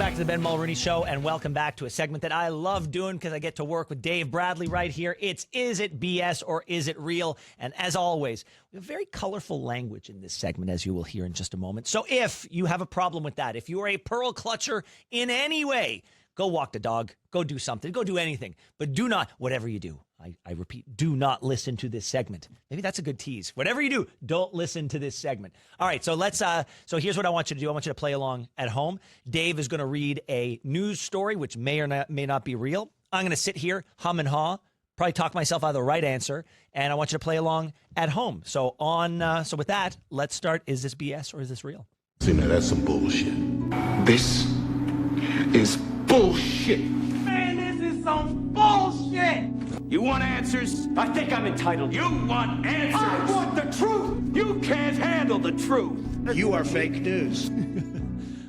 back to the Ben Mulroney Show, and welcome back to a segment that I love doing because I get to work with Dave Bradley right here. It's Is It BS or Is It Real? And as always, we have very colorful language in this segment, as you will hear in just a moment. So if you have a problem with that, if you are a pearl clutcher in any way, go walk the dog, go do something, go do anything. But do not, whatever you do, I repeat, do not listen to this segment. Maybe that's a good tease. Whatever you do, don't listen to this segment. All right, so so here's what I want you to do. I want you to play along at home. Dave is going to read a news story, which may or may not be real. I'm going to sit here, hum and haw, probably talk myself out of the right answer, and I want you to play along at home. So with that, let's start. Is this BS or is this real? See, now that's some bullshit. This is bullshit. Man, this is some bullshit. You want answers? I think I'm entitled. You want answers? I want the truth. You can't handle the truth. You are fake news.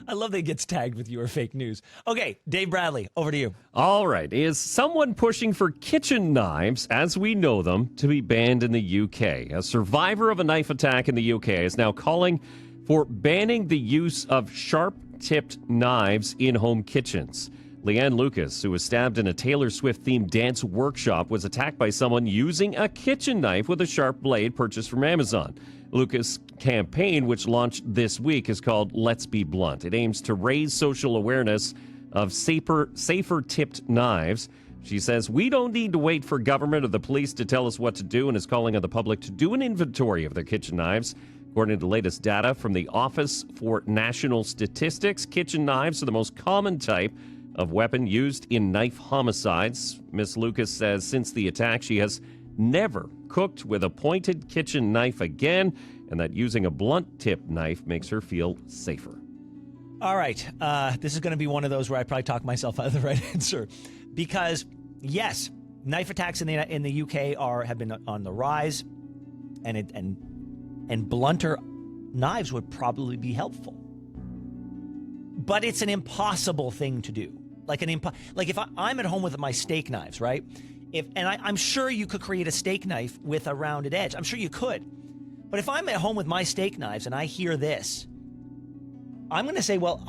I love that he gets tagged with "you are fake news." Okay, Dave Bradley, over to you. All right. Is someone pushing for kitchen knives, as we know them, to be banned in the UK? A survivor of a knife attack in the UK is now calling for banning the use of sharp-tipped knives in home kitchens. Leanne Lucas, who was stabbed in a Taylor Swift-themed dance workshop, was attacked by someone using a kitchen knife with a sharp blade purchased from Amazon. Lucas' campaign, which launched this week, is called Let's Be Blunt. It aims to raise social awareness of safer-tipped knives. She says, "We don't need to wait for government or the police to tell us what to do," and is calling on the public to do an inventory of their kitchen knives. According to the latest data from the Office for National Statistics, kitchen knives are the most common type of weapon used in knife homicides. Miss Lucas says since the attack, she has never cooked with a pointed kitchen knife again, and that using a blunt-tipped knife makes her feel safer. All right. This is going to be one of those where I probably talk myself out of the right answer. Because, yes, knife attacks in the UK have been on the rise, and blunter knives would probably be helpful. But it's an impossible thing to do. Like if I'm at home with my steak knives, right? I'm sure you could create a steak knife with a rounded edge. I'm sure you could. But if I'm at home with my steak knives and I hear this, I'm going to say, well,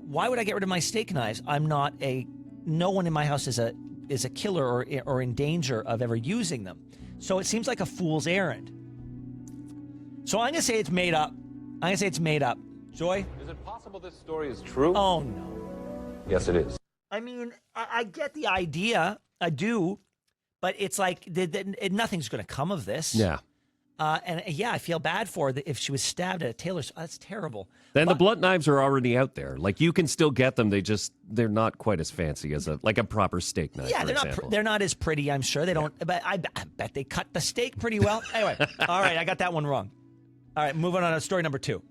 why would I get rid of my steak knives? No one in my house is a killer or in danger of ever using them. So it seems like a fool's errand. So I'm going to say it's made up. Joy? Is it possible this story is true? Oh, no. Yes, it is. I mean, I get the idea. I do. But it's like nothing's going to come of this. Yeah. I feel bad for her if she was stabbed at a tailor's. That's terrible. Then the blunt knives are already out there. Like, you can still get them. They're not quite as fancy as a proper steak knife. Yeah, they're not as pretty, I'm sure. They don't. But I bet they cut the steak pretty well. Anyway, all right, I got that one wrong. All right, moving on to story number 2.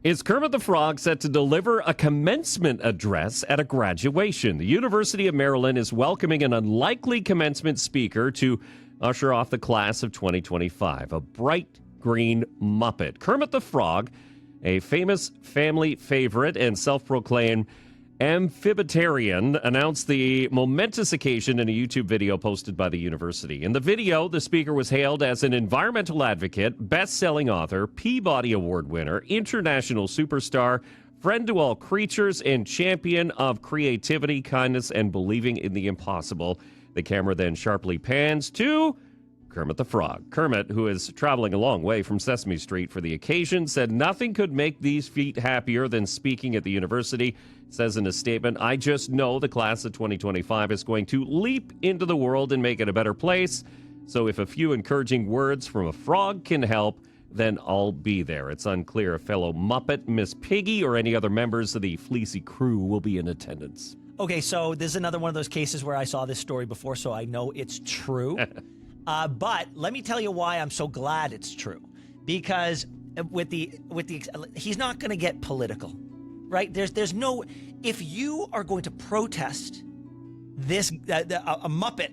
Is Kermit the Frog set to deliver a commencement address at a graduation? The University of Maryland is welcoming an unlikely commencement speaker to usher off the class of 2025, a bright green Muppet. Kermit the Frog, a famous family favorite and self-proclaimed amphibitarian, announced the momentous occasion in a YouTube video posted by the university. In the video, the speaker was hailed as an environmental advocate, best-selling author, Peabody Award winner, international superstar, friend to all creatures, and champion of creativity, kindness, and believing in the impossible. The camera then sharply pans to Kermit the Frog. Kermit, who is traveling a long way from Sesame Street for the occasion, said nothing could make these feet happier than speaking at the university. Says in a statement, "I just know the class of 2025 is going to leap into the world and make it a better place. So if a few encouraging words from a frog can help, then I'll be there." It's unclear if fellow Muppet, Miss Piggy, or any other members of the Fleecy crew will be in attendance. Okay, so this is another one of those cases where I saw this story before, so I know it's true. But let me tell you why I'm so glad it's true. Because he's not going to get political, right? There's no, if you are going to protest this a Muppet,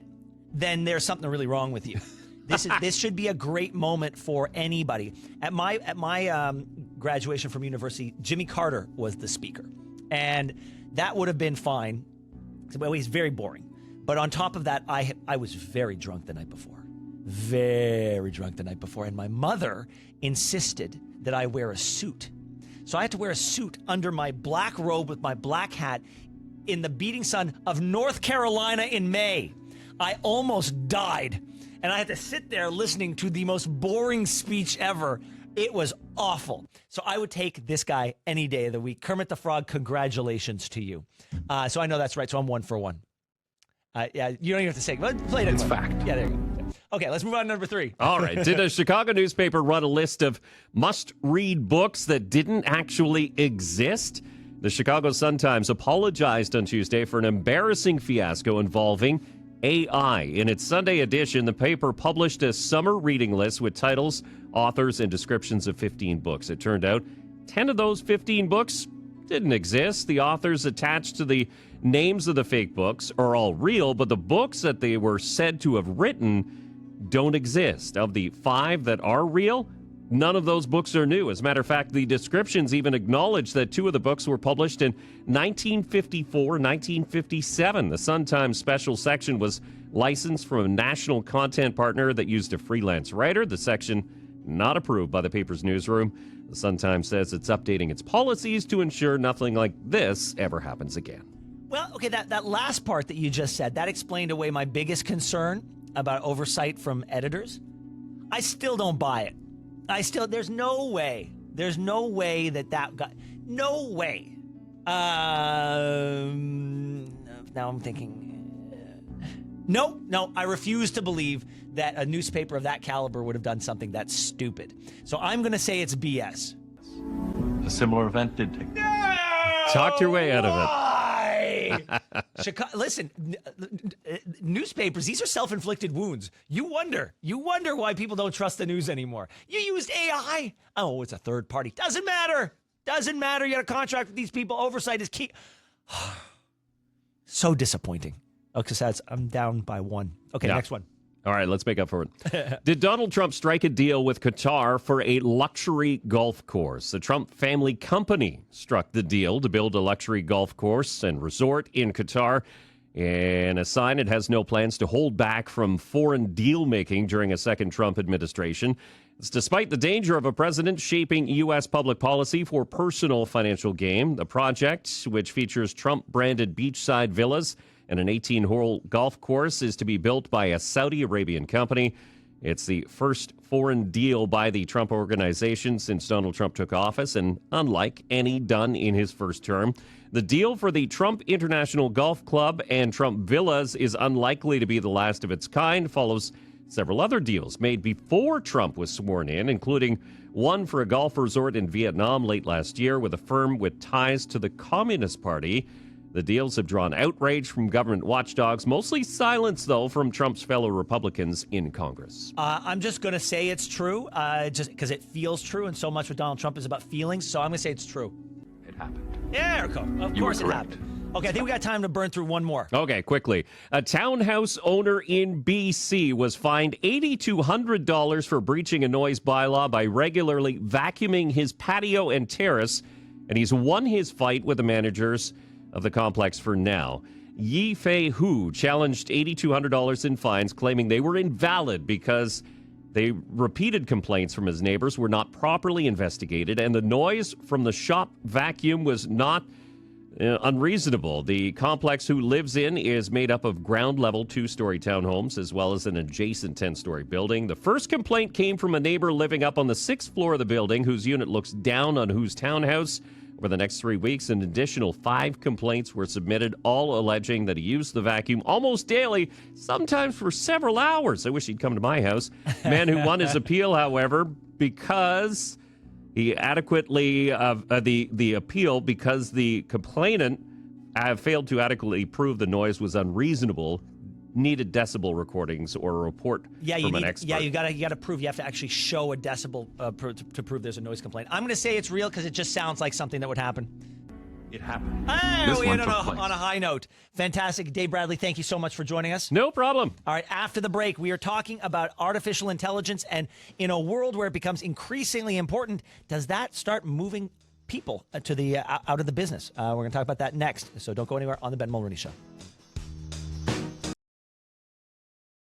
then there's something really wrong with you. This should be a great moment for anybody. At my graduation from university, Jimmy Carter was the speaker, and that would have been fine. Well, he's very boring. But on top of that, I was very drunk the night before. And my mother insisted that I wear a suit. So I had to wear a suit under my black robe with my black hat in the beating sun of North Carolina in May. I almost died. And I had to sit there listening to the most boring speech ever. It was awful. So I would take this guy any day of the week. Kermit the Frog, congratulations to you. So I know that's right. So I'm 1 for 1. Yeah, you don't even have to say. But play it. It's fact. Yeah, there you go. Okay, let's move on to number 3. All right. Did a Chicago newspaper run a list of must-read books that didn't actually exist? The Chicago Sun-Times apologized on Tuesday for an embarrassing fiasco involving AI. In its Sunday edition, the paper published a summer reading list with titles, authors, and descriptions of 15 books. It turned out 10 of those 15 books didn't exist. The authors attached to the names of the fake books are all real, but the books that they were said to have written don't exist. Of the 5 that are real, none of those books are new. As a matter of fact, the descriptions even acknowledge that 2 of the books were published in 1954 and 1957. The Sun-Times special section was licensed from a national content partner that used a freelance writer. The section not approved by the paper's newsroom. The Sun-Times says it's updating its policies to ensure nothing like this ever happens again. Well, okay, that last part that you just said, that explained away my biggest concern about oversight from editors. I still don't buy it. There's no way that got, no way. Now I'm thinking, no, I refuse to believe that a newspaper of that caliber would have done something that stupid. So I'm going to say it's BS. A similar event did take place. Talked your way out of it. Why? Listen, newspapers, these are self-inflicted wounds. You wonder why people don't trust the news anymore. You used AI. Oh, it's a third party. Doesn't matter. You got a contract with these people. Oversight is key. So disappointing. Okay, so I'm down by 1. Okay, Yeah. Next one. All right, let's make up for it. Did Donald Trump strike a deal with Qatar for a luxury golf course? The Trump family company struck the deal to build a luxury golf course and resort in Qatar. In a sign, it has no plans to hold back from foreign deal-making during a second Trump administration. It's despite the danger of a president shaping U.S. public policy for personal financial gain. The project, which features Trump-branded beachside villas and an 18-hole golf course, is to be built by a Saudi Arabian company. It's the first foreign deal by the Trump organization since Donald Trump took office, and unlike any done in his first term. The deal for the Trump International Golf Club and Trump Villas is unlikely to be the last of its kind, follows several other deals made before Trump was sworn in, including one for a golf resort in Vietnam late last year with a firm with ties to the Communist Party. The deals have drawn outrage from government watchdogs, mostly silence, though, from Trump's fellow Republicans in Congress. I'm just going to say it's true, just because it feels true, and so much with Donald Trump is about feelings, so I'm going to say it's true. It happened. Yeah, of course it happened. Okay, I think we got time to burn through one more. Okay, quickly. A townhouse owner in BC was fined $8,200 for breaching a noise bylaw by regularly vacuuming his patio and terrace, and he's won his fight with the managers of the complex for now. Yi Fei Hu challenged $8,200 in fines, claiming they were invalid because they repeated complaints from his neighbors were not properly investigated, and the noise from the shop vacuum was not unreasonable. The complex Hu lives in is made up of ground-level 2-story townhomes as well as an adjacent 10-story building. The first complaint came from a neighbor living up on the 6th floor of the building whose unit looks down on Hu's townhouse. Over the next 3 weeks, an additional 5 complaints were submitted, all alleging that he used the vacuum almost daily, sometimes for several hours. I wish he'd come to my house. Man who won his appeal, however, because he adequately the appeal because the complainant failed to adequately prove the noise was unreasonable, needed decibel recordings or a report from an expert. Yeah, you gotta prove. You have to actually show a decibel to prove there's a noise complaint. I'm gonna say it's real because it just sounds like something that would happen. It happened. Oh, we one ended took place. on a high note. Fantastic. Dave Bradley, thank you so much for joining us. No problem. All right, after the break, we are talking about artificial intelligence, and in a world where it becomes increasingly important, does that start moving people to the out of the business? We're going to talk about that next, so don't go anywhere on the Ben Mulroney Show.